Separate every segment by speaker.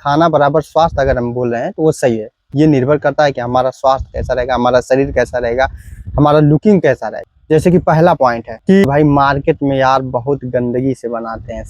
Speaker 1: खाना बराबर स्वास्थ्य अगर हम बोल रहे हैं तो वो सही है। ये निर्भर करता है कि हमारा स्वास्थ्य कैसा रहेगा, हमारा शरीर कैसा रहेगा, हमारा लुकिंग कैसा रहेगा। जैसे कि पहला पॉइंट है कि भाई मार्केट में यार बहुत गंदगी से बनाते हैं,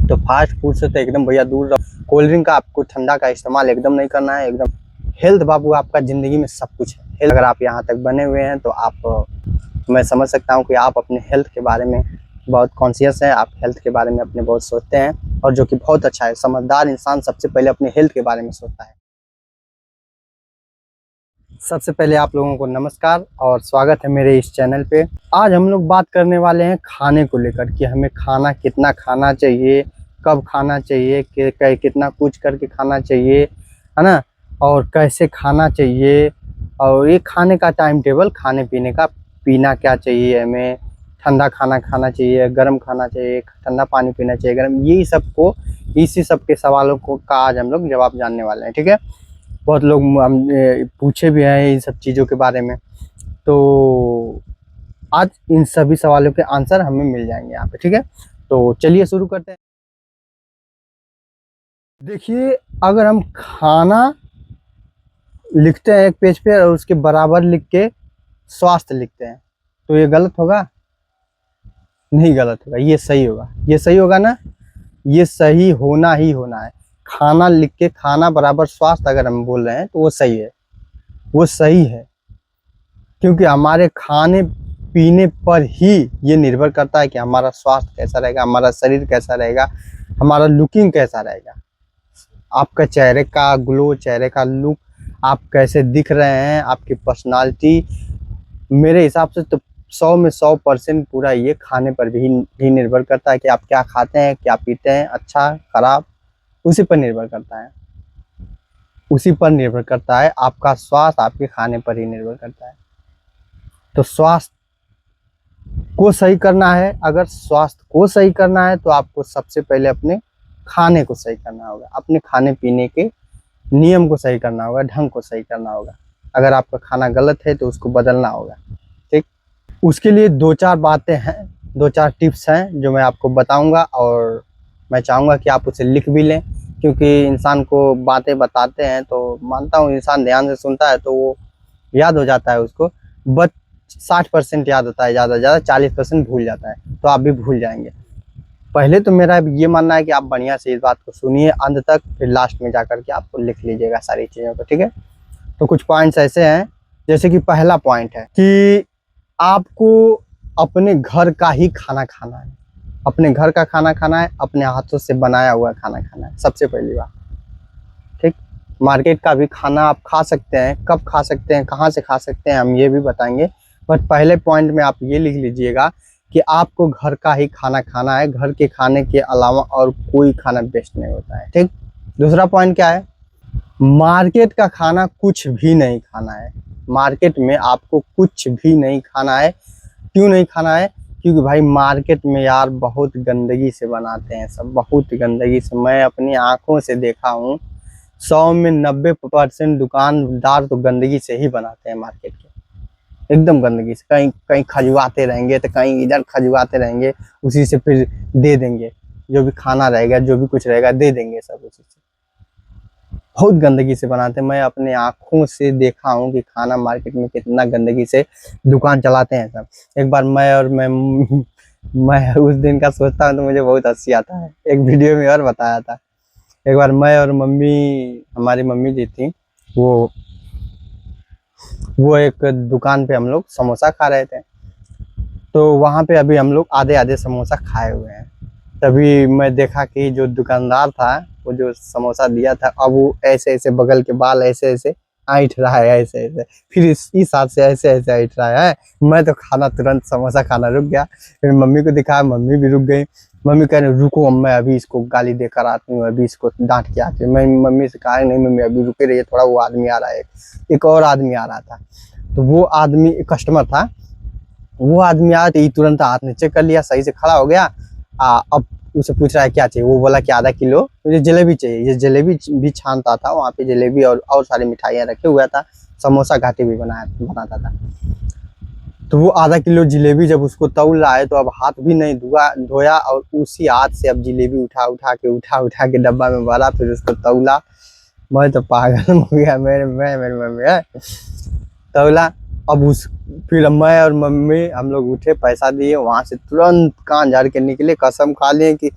Speaker 1: तो फास्ट फूड से तो एकदम भैया दूर रहो। कोल्ड ड्रिंक का आपको ठंडा का इस्तेमाल एकदम नहीं करना है। एकदम हेल्थ बाबू आपका ज़िंदगी में सब कुछ है। हेल्थ अगर आप यहाँ तक बने हुए हैं तो आप मैं समझ सकता हूँ कि आप अपने हेल्थ के बारे में बहुत कॉन्शियस हैं। आप हेल्थ के बारे में अपने बहुत सोचते हैं और जो कि बहुत अच्छा है। समझदार इंसान सबसे पहले अपने हेल्थ के बारे में सोचता है। सबसे पहले आप लोगों को नमस्कार और स्वागत है मेरे इस चैनल पे। आज हम लोग बात करने वाले हैं खाने को लेकर कि हमें खाना कितना खाना चाहिए, कब खाना चाहिए, कितना कुछ करके खाना चाहिए, है ना, और कैसे खाना चाहिए, और ये खाने का टाइम टेबल, खाने पीने का, पीना क्या चाहिए हमें, ठंडा खाना खाना चाहिए, गर्म खाना चाहिए, ठंडा पानी पीना चाहिए, गर्म, यही सबको, इसी सब के सवालों को का आज हम लोग जवाब जानने वाले हैं। ठीक है, बहुत लोग हम पूछे भी हैं इन सब चीज़ों के बारे में, तो आज इन सभी सवालों के आंसर हमें मिल जाएंगे यहाँ पे। ठीक है, तो चलिए शुरू करते हैं। देखिए, अगर हम खाना लिखते हैं एक पेज पे और उसके बराबर लिख के स्वास्थ्य लिखते हैं तो ये गलत होगा? नहीं गलत होगा, ये सही होगा। ये सही होगा ना, ये सही होना ही होना है। खाना लिख के खाना बराबर स्वास्थ्य अगर हम बोल रहे हैं तो वो सही है, वो सही है। क्योंकि हमारे खाने पीने पर ही ये निर्भर करता है कि हमारा स्वास्थ्य कैसा रहेगा, हमारा शरीर कैसा रहेगा, हमारा लुकिंग कैसा रहेगा। आपका चेहरे का ग्लो, चेहरे का लुक, आप कैसे दिख रहे हैं, आपकी पर्सनालिटी, मेरे हिसाब से तो 100 में 100% पूरा ये खाने पर भी निर्भर करता है कि आप क्या खाते हैं, क्या पीते हैं, अच्छा खराब, उसी पर निर्भर करता है। उसी पर निर्भर करता है। आपका स्वास्थ्य आपके खाने पर ही निर्भर करता है। तो स्वास्थ्य को सही करना है, अगर स्वास्थ्य को सही करना है तो आपको सबसे पहले अपने खाने को सही करना होगा, अपने खाने पीने के नियम को सही करना होगा, ढंग को सही करना होगा। अगर आपका खाना गलत है तो उसको बदलना होगा। ठीक, उसके लिए 2-4 बातें हैं, 2-4 टिप्स हैं जो मैं आपको बताऊंगा और मैं चाहूँगा कि आप उसे लिख भी लें, क्योंकि इंसान को बातें बताते हैं तो मानता हूँ इंसान ध्यान से सुनता है तो वो याद हो जाता है उसको, बट 60% याद होता है, ज़्यादा से ज़्यादा 40% भूल जाता है, तो आप भी भूल जाएंगे। पहले तो मेरा ये मानना है कि आप बढ़िया से इस बात को सुनिए अंत तक, फिर लास्ट में जाकर के आपको लिख लीजिएगा सारी चीज़ों को। ठीक है, तो कुछ पॉइंट्स ऐसे हैं, जैसे कि पहला पॉइंट है कि आपको अपने घर का ही खाना खाना है। अपने घर का खाना खाना है, अपने हाथों से बनाया हुआ खाना खाना है, सबसे पहली बात। ठीक, मार्केट का भी खाना आप खा सकते हैं, कब खा सकते हैं, कहाँ से खा सकते हैं, हम ये भी बताएंगे। बट पहले पॉइंट में आप ये लिख लीजिएगा कि आपको घर का ही खाना खाना है। घर के खाने के अलावा और कोई खाना बेस्ट नहीं होता है। ठीक, दूसरा पॉइंट क्या है? मार्केट का खाना कुछ भी नहीं खाना है। मार्केट में आपको कुछ भी नहीं खाना है। क्यों नहीं खाना है? क्योंकि भाई मार्केट में यार बहुत गंदगी से बनाते हैं सब, बहुत गंदगी से। मैं अपनी आंखों से देखा हूँ, 100 में 90% दुकानदार तो गंदगी से ही बनाते हैं मार्केट के, एकदम गंदगी से। कहीं कहीं खजवाते रहेंगे तो कहीं इधर खजवाते रहेंगे, उसी से फिर दे देंगे, जो भी खाना रहेगा, जो भी कुछ रहेगा दे देंगे सब उसी से। बहुत गंदगी से बनाते हैं। मैं अपने आँखों से देखा हूँ कि खाना मार्केट में कितना गंदगी से दुकान चलाते हैं सब। एक बार मैं उस दिन का सोचता हूँ तो मुझे बहुत हंसी आता है। एक वीडियो में और बताया था, एक बार मैं और मम्मी, हमारी मम्मी जी थी, वो एक दुकान पे हम लोग समोसा खा रहे थे, तो वहाँ पे अभी हम लोग आधे आधे समोसा खाए हुए हैं। तभी मैं देखा कि जो दुकानदार था, वो जो समोसा दिया था, अब वो ऐसे ऐसे बगल के बाल ऐसे ऐसे ऐंठ रहा है, ऐसे ऐसे, फिर इस हाथ से ऐसे ऐसे ऐंठ रहा है। मैं तो खाना, तुरंत समोसा खाना रुक गया। फिर मम्मी को दिखाया, मम्मी भी रुक गई। मम्मी कह रही रुको, मैं अभी इसको गाली देकर आती हूँ, अभी इसको डांट के आती हूँ। मैं मम्मी से कहा नहीं मम्मी अभी रुके रहिए थोड़ा, वो आदमी आ रहा है। एक और आदमी आ रहा था, तो वो आदमी कस्टमर था, वो आदमी आया तो तुरंत हाथ नीचे कर लिया, सही से खड़ा हो गया। अब उसे पूछ रहा है क्या चाहिए, वो बोला कि आधा किलो मुझे जलेबी चाहिए। ये जलेबी भी छानता था वहाँ पे, जलेबी और सारी मिठाइयाँ रखे हुआ था, समोसा घाटी भी बनाता था। तो वो आधा किलो जिलेबी जब उसको तौल रहा है तो अब हाथ भी नहीं धोया और उसी हाथ से अब जिलेबी उठा के डब्बा में भरा, फिर उसको तौला। मैं तो पागल हो गया, मेरी मम्मी है तौला। अब उस फिर मैं और मम्मी हम लोग उठे, पैसा दिए, वहां से तुरंत कान झाड़ के निकले, कसम खा लिए कि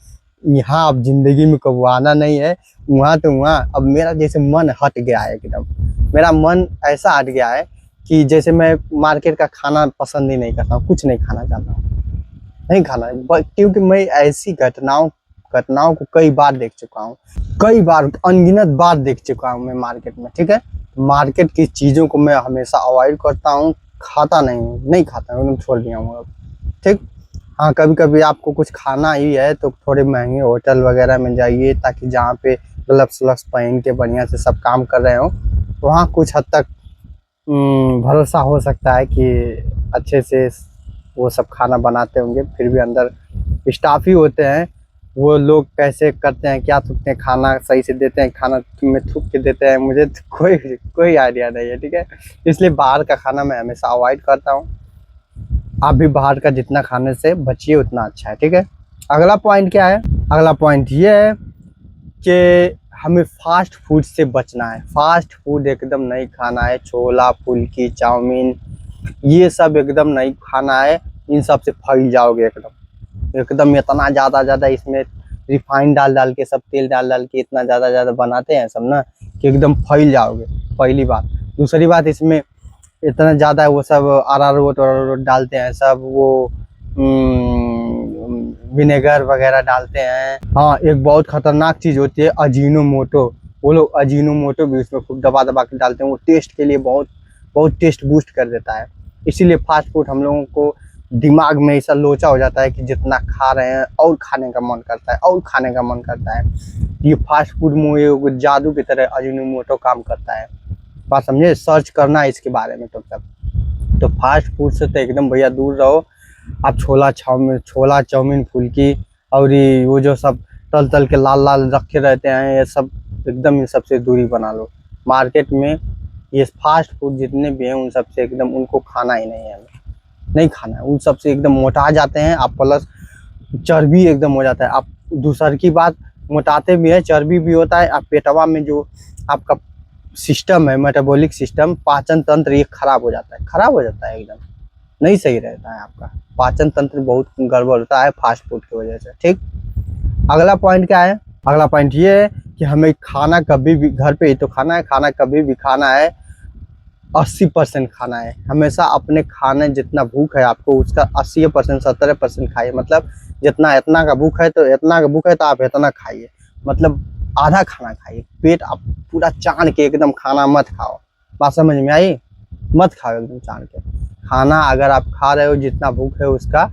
Speaker 1: यहाँ अब जिंदगी में कभी आना नहीं है। वहां तो वहाँ अब मेरा जैसे मन हट गया है एकदम, मेरा मन ऐसा हट गया है कि जैसे मैं मार्केट का खाना पसंद ही नहीं करता हूँ, कुछ नहीं खाना चाहता हूँ, नहीं खाना है। क्योंकि मैं ऐसी घटनाओं को कई बार देख चुका हूँ, कई बार अनगिनत बार देख चुका हूँ मैं मार्केट में, ठीक है। मार्केट की चीज़ों को मैं हमेशा अवॉइड करता हूँ, खाता नहीं खाता हूँ, एकदम छोड़ दिया हूँ अब, ठीक। हाँ, कभी कभी आपको कुछ खाना ही है तो थोड़े महंगे होटल वगैरह में जाइए, ताकि जहाँ पे ग्लव्स व्लव्स पहन के बढ़िया से सब काम कर रहे हो, वहाँ कुछ हद तक भरोसा हो सकता है कि अच्छे से वो सब खाना बनाते होंगे। फिर भी अंदर स्टाफ ही होते हैं, वो लोग कैसे करते हैं, क्या थूकते हैं, खाना सही से देते हैं, खाना में थूक के देते हैं, मुझे तो कोई आइडिया नहीं है, ठीक है। इसलिए बाहर का खाना मैं हमेशा अवॉइड करता हूँ। आप भी बाहर का जितना खाने से बचिए उतना अच्छा है, ठीक है। अगला पॉइंट क्या है? अगला पॉइंट ये है कि हमें फास्ट फूड से बचना है। फास्ट फूड एकदम नहीं खाना है, छोला फुल्की चाउमीन ये सब एकदम नहीं खाना है। इन सब से फैल जाओगे एकदम एकदम, इतना ज़्यादा इसमें रिफाइंड डाल के, सब तेल डाल के इतना ज़्यादा बनाते हैं सब ना, कि एकदम फैल जाओगे, पहली बात। दूसरी बात, इसमें इतना ज़्यादा वो सब अरारोट डालते हैं, सब वो विनेगर वगैरह डालते हैं। हाँ, एक बहुत खतरनाक चीज़ होती है अजीनोमोटो, वो लोग अजीनोमोटो भी उसमें खूब दबा के डालते हैं, वो टेस्ट के लिए बहुत टेस्ट बूस्ट कर देता है। इसीलिए फास्ट फूड हम लोगों को दिमाग में ऐसा लोचा हो जाता है कि जितना खा रहे हैं और खाने का मन करता है, और खाने का मन करता है। ये फास्ट फूड में जादू की तरह अजीनोमोटो काम करता है, बात समझे। सर्च करना है इसके बारे में तो फास्ट फूड से तो एकदम भैया दूर रहो। आप छोला चाउमीन फुल्की और ये वो जो सब तल के लाल रखे रहते हैं, ये सब एकदम इन सबसे दूरी बना लो। मार्केट में ये फास्ट फूड जितने भी हैं उन सब से एकदम उनको खाना ही नहीं है, नहीं खाना है। उन सब से एकदम मोटा जाते हैं आप, प्लस चर्बी एकदम हो जाता है। आप दूसर की बात, मोटाते भी है, चर्बी भी होता है। आप पेटवा में जो आपका सिस्टम है, मेटाबॉलिक सिस्टम, पाचन तंत्र, ये खराब हो जाता है एकदम, नहीं सही रहता है आपका पाचन तंत्र, बहुत गड़बड़ होता है फास्ट फूड की वजह से, ठीक। अगला पॉइंट क्या है? अगला पॉइंट ये है कि हमें खाना कभी भी घर पे ही तो खाना है, खाना कभी भी खाना है 80% खाना है। हमेशा अपने खाने जितना भूख है आपको उसका 80% 70% खाइए। मतलब जितना इतना का भूख है तो आप इतना खाइए, मतलब आधा खाना खाइए। पेट आप पूरा चान के एकदम खाना मत खाओ, बात समझ में आई? मत खाओ एकदम चान के खाना। अगर आप खा रहे हो जितना भूख है उसका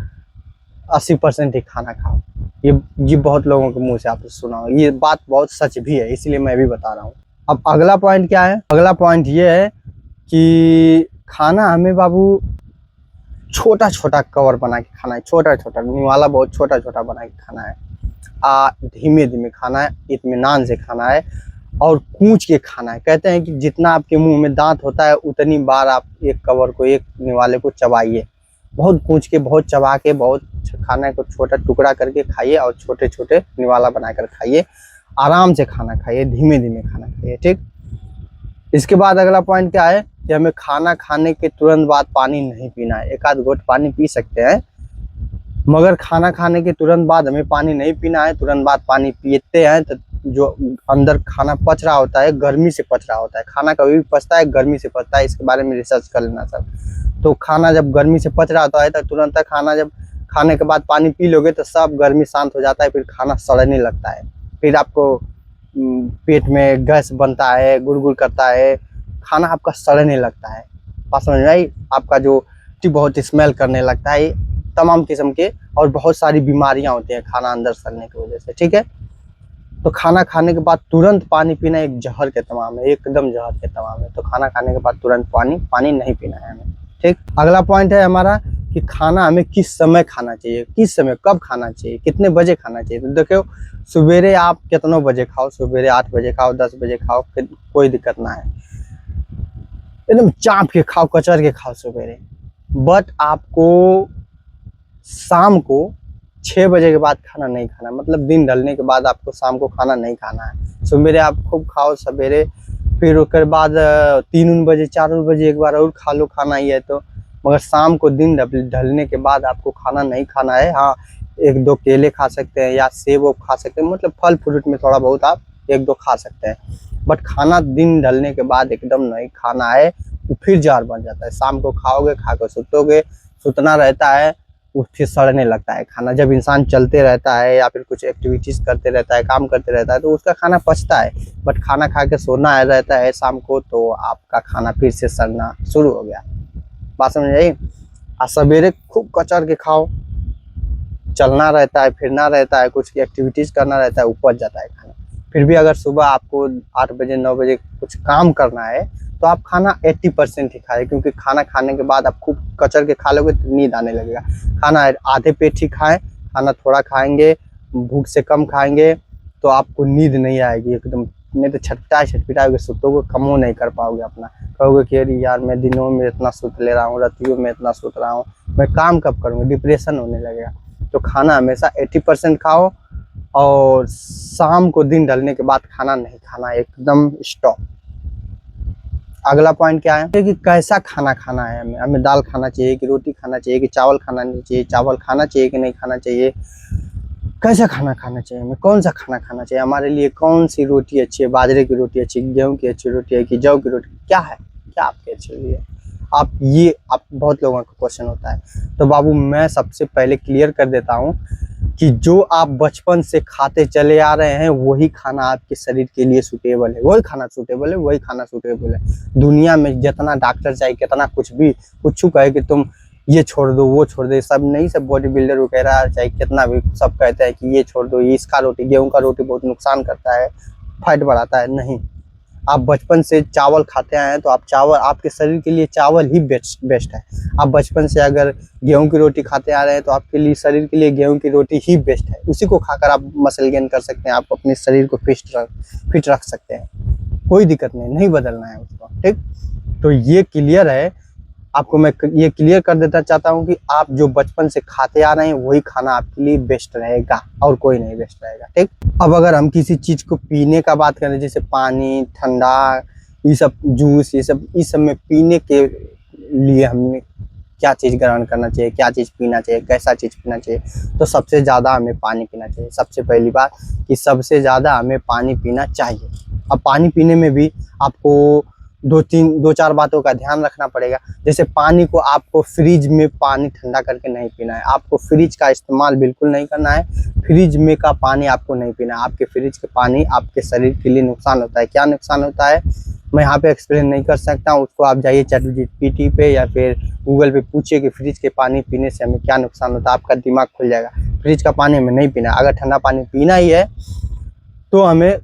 Speaker 1: 80% ही खाना खाओ। ये बहुत लोगों के मुंह से आपने सुना हो, ये बात बहुत सच भी है, इसलिए मैं भी बता रहा हूँ। अब अगला पॉइंट क्या है? अगला पॉइंट ये है कि खाना हमें बाबू छोटा छोटा कवर बना के खाना है, छोटा वाला बहुत छोटा बना के खाना है। धीमे धीमे खाना है, इत्मीनान से खाना है और कूच के खाना है। कहते हैं कि जितना आपके मुंह में दांत होता है उतनी बार आप एक कवर को, एक निवाले को चबाइए। बहुत कूच के, बहुत चबा के, बहुत खाने को छोटा टुकड़ा करके खाइए और छोटे छोटे निवाला बनाकर खाइए। आराम से खाना खाइए, धीमे धीमे खाना खाइए, ठीक। इसके बाद अगला पॉइंट क्या है कि हमें खाना खाने के तुरंत बाद पानी नहीं पीना है। एक आध घोट पानी पी सकते हैं, मगर खाना खाने के तुरंत बाद हमें पानी नहीं पीना है। तुरंत बाद पानी पीते हैं तो जो अंदर खाना पच रहा होता है, गर्मी से पच रहा होता है। खाना कभी भी पचता है, गर्मी से पचता है, इसके बारे में रिसर्च कर लेना सर। तो खाना जब गर्मी से पच रहा होता है तो तुरंत खाना, जब खाने के बाद पानी पी लोगे तो सब गर्मी शांत हो जाता है, फिर खाना सड़ने लगता है, फिर आपको पेट में गैस बनता है, गुड़गुड़ करता है, खाना आपका सड़ने लगता है। बात समझ में आई? आपका जो बहुत स्मेल करने लगता है, तमाम किस्म के और बहुत सारी बीमारियां होती हैं खाना अंदर सड़ने की वजह से, ठीक है। तो खाना खाने के बाद तुरंत पानी पीना एक जहर के तमाम है, एकदम जहर के तमाम है। तो खाना खाने के बाद तुरंत पानी नहीं पीना है हमें, ठीक। अगला पॉइंट है हमारा कि खाना हमें किस समय खाना चाहिए, किस समय, कब खाना चाहिए, कितने बजे खाना चाहिए। तो देखो, सवेरे आप कितनों बजे खाओ, सवेरे 8 बजे खाओ, 10 बजे खाओ, कोई दिक्कत ना है। एकदम चाप के खाओ, कचर के खाओ सवेरे, बट आपको शाम को 6 बजे के बाद खाना नहीं खाना, मतलब दिन ढलने के बाद आपको शाम को खाना नहीं खाना है। सवेरे आप खूब खाओ सवेरे, फिर उसके बाद 3 बजे 4 बजे एक बार और खा लो खाना ही है तो, मगर शाम को दिन ढलने के बाद आपको खाना नहीं खाना है। हाँ, 1-2 केले खा सकते हैं या सेब वो खा सकते हैं, मतलब फल फ्रूट में थोड़ा बहुत आप 1-2 खा सकते हैं, बट खाना दिन ढलने के बाद एकदम नहीं खाना है। वो फिर जार बन जाता है, शाम को खाओगे, खा कर सुतोगे, सुतना रहता है, वो फिर सड़ने लगता है खाना। जब इंसान चलते रहता है या फिर कुछ एक्टिविटीज करते रहता है, काम करते रहता है, तो उसका खाना पचता है, बट खाना खा के सोना रहता है शाम को, तो आपका खाना फिर से सड़ना शुरू हो गया। बात समझ आई? और सवेरे खूब कचर के खाओ, चलना रहता है, फिरना रहता है, कुछ एक्टिविटीज करना रहता है, उपज जाता है खाना। फिर भी अगर सुबह आपको 8 बजे 9 बजे कुछ काम करना है तो आप खाना 80% ही खाएं, क्योंकि खाना खाने के बाद आप खूब कचर के खा लोगे तो नींद आने लगेगा। खाना आधे पेट ही खाएं, खाना थोड़ा खाएंगे, भूख से कम खाएंगे तो आपको नींद नहीं आएगी एकदम, नहीं तो छटपटाओगे, सुतोगे, कमो नहीं कर पाओगे अपना। कहोगे कि अरे यार मैं दिनों में इतना सुत ले रहा हूँ, रातियों में इतना सुत रहा हूँ, मैं काम कब करूँगा, डिप्रेशन होने लगेगा। तो खाना हमेशा 80% खाओ, और शाम को दिन ढलने के बाद खाना नहीं खाना, एकदम स्टॉप। अगला पॉइंट क्या है कि कैसा खाना खाना है हमें, हमें दाल खाना चाहिए कि रोटी खाना चाहिए कि चावल खाना नहीं चाहिए, चावल खाना चाहिए कि नहीं खाना चाहिए, कैसा खाना खाना चाहिए हमें, कौन सा खाना खाना चाहिए, हमारे लिए कौन सी रोटी अच्छी है, बाजरे की रोटी अच्छी, गेहूं की अच्छी रोटी है कि जौ की रोटी, क्या है, क्या आपके अच्छे लिए। आप बहुत लोगों का क्वेश्चन होता है, तो बाबू मैं सबसे पहले क्लियर कर देता हूँ कि जो आप बचपन से खाते चले आ रहे हैं वही खाना आपके शरीर के लिए सूटेबल है, वही खाना सूटेबल है, वही खाना सूटेबल है। दुनिया में जितना डॉक्टर चाहे कितना कुछ भी कुछ कहे कि तुम ये छोड़ दो वो छोड़ दो, सब नहीं, सब बॉडी बिल्डर वगैरह चाहे कितना भी सब कहते हैं कि ये छोड़ दो, ये इसका रोटी, गेहूं का रोटी बहुत नुकसान करता है, फैट बढ़ाता है। नहीं, आप बचपन से चावल खाते आए हैं तो आप चावल, आपके शरीर के लिए चावल ही बेस्ट है। आप बचपन से अगर गेहूं की रोटी खाते आ रहे हैं तो आपके लिए, शरीर के लिए गेहूं की रोटी ही बेस्ट है। उसी को खाकर आप मसल गेन कर सकते हैं, आप अपने शरीर को फिट रख सकते हैं, कोई दिक्कत नहीं, नहीं बदलना है उसको, ठीक। तो ये क्लियर है आपको, मैं ये क्लियर कर देना चाहता हूँ कि आप जो बचपन से खाते आ रहे हैं वही खाना आपके लिए बेस्ट रहेगा, और कोई नहीं बेस्ट रहेगा, ठीक। अब अगर हम किसी चीज को पीने का बात करें, जैसे पानी, ठंडा, ये सब जूस, ये सब में पीने के लिए हमें क्या चीज ग्रहण करना चाहिए, क्या चीज पीना चाहिए, कैसा चीज पीना चाहिए, तो सबसे ज्यादा हमें पानी पीना चाहिए। सबसे पहली बात कि सबसे ज्यादा हमें पानी पीना चाहिए। अब पानी पीने में भी आपको 2-4 बातों का ध्यान रखना पड़ेगा। जैसे पानी को आपको फ्रिज में पानी ठंडा करके नहीं पीना है, आपको फ्रिज का इस्तेमाल बिल्कुल नहीं करना है, फ्रिज में का पानी आपको नहीं पीना है। आपके फ्रिज के पानी आपके शरीर के लिए नुकसान होता है। क्या नुकसान होता है मैं यहाँ पे एक्सप्लेन नहीं कर सकता हूँ, उसको आप जाइए ChatGPT पे या फिर गूगल पे पूछिए कि फ्रिज के पानी पीने से हमें क्या नुकसान होता है, आपका दिमाग खुल जाएगा। फ्रिज का पानी हमें नहीं पीना। अगर ठंडा पानी पीना ही है तो हमें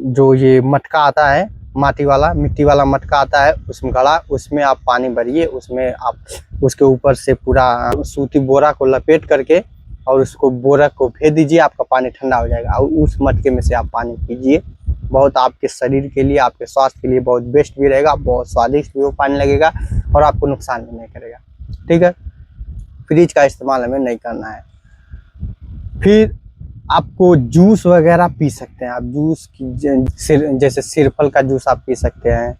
Speaker 1: जो ये मटका आता है, मिट्टी वाला मटका आता है, उसमें घड़ा, उसमें आप पानी भरिए, उसमें आप उसके ऊपर से पूरा सूती बोरा को लपेट करके और उसको बोरा को फेंक दीजिए, आपका पानी ठंडा हो जाएगा, और उस मटके में से आप पानी पीजिए। बहुत आपके शरीर के लिए, आपके स्वास्थ्य के लिए बहुत बेस्ट भी रहेगा, बहुत स्वादिष्ट भी वो पानी लगेगा और आपको नुकसान भी नहीं करेगा, ठीक है। फ्रिज का इस्तेमाल हमें नहीं करना है। फिर आपको जूस वगैरह पी सकते हैं, आप जूस की जैसे सिरफल का जूस आप पी सकते हैं,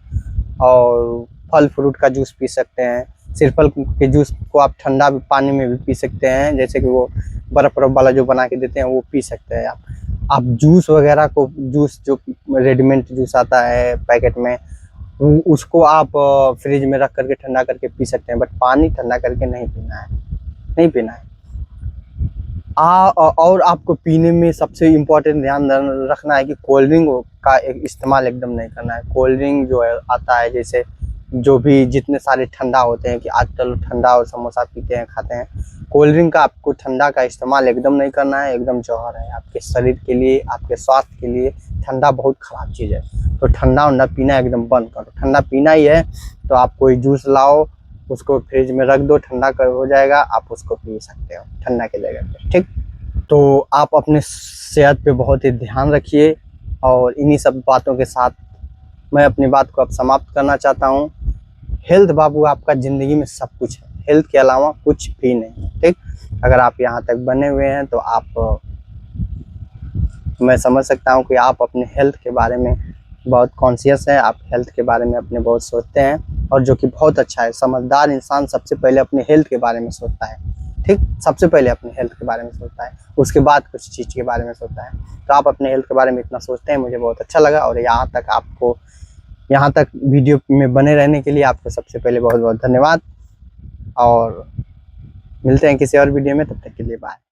Speaker 1: और फल फ्रूट का जूस पी सकते हैं। सिरफल के जूस को आप ठंडा पानी में भी पी सकते हैं, जैसे कि वो बर्फ वाला जो बना के देते हैं वो पी सकते हैं आप जूस वगैरह को, जूस जो रेडीमेड जूस आता है पैकेट में, उसको आप फ्रिज में रख करके ठंडा करके पी सकते हैं, बट पानी ठंडा करके नहीं पीना है, नहीं पीना है। और आपको पीने में सबसे इम्पोर्टेंट ध्यान रखना है कि कोल्ड ड्रिंक का इस्तेमाल एकदम नहीं करना है। कोल्ड ड्रिंक जो है आता है, जैसे जो भी जितने सारे ठंडा होते हैं कि आजकल ठंडा और समोसा पीते हैं, खाते हैं, कोल्ड ड्रिंक का आपको ठंडा का इस्तेमाल एकदम नहीं करना है, एकदम जौहर है आपके शरीर के लिए, आपके स्वास्थ्य के लिए। ठंडा बहुत खराब चीज़ है, तो ठंडा उंडा पीना एकदम बंद करो। ठंडा पीना ही है तो आप कोई जूस लाओ, उसको फ्रिज में रख दो, ठंडा कर हो जाएगा, आप उसको पी सकते हो ठंडा के जगह पे, ठीक। तो आप अपने सेहत पे बहुत ही ध्यान रखिए, और इन्हीं सब बातों के साथ मैं अपनी बात को अब समाप्त करना चाहता हूँ। हेल्थ बाबू आपका ज़िंदगी में सब कुछ है, हेल्थ के अलावा कुछ भी नहीं, ठीक। अगर आप यहाँ तक बने हुए हैं तो आप, मैं समझ सकता हूँ कि आप अपने हेल्थ के बारे में बहुत कॉन्शियस है, आप हेल्थ के बारे में अपने बहुत सोचते हैं, और जो कि बहुत अच्छा है। समझदार इंसान सबसे पहले अपने हेल्थ के बारे में सोचता है, ठीक। सबसे पहले अपने हेल्थ के बारे में सोचता है, उसके बाद कुछ चीज़ के बारे में सोचता है। तो आप अपने हेल्थ के बारे में इतना सोचते हैं, मुझे बहुत अच्छा लगा। और यहाँ तक वीडियो में बने रहने के लिए आपको सबसे पहले बहुत बहुत धन्यवाद। और मिलते हैं किसी और वीडियो में, तब तक के लिए बाय।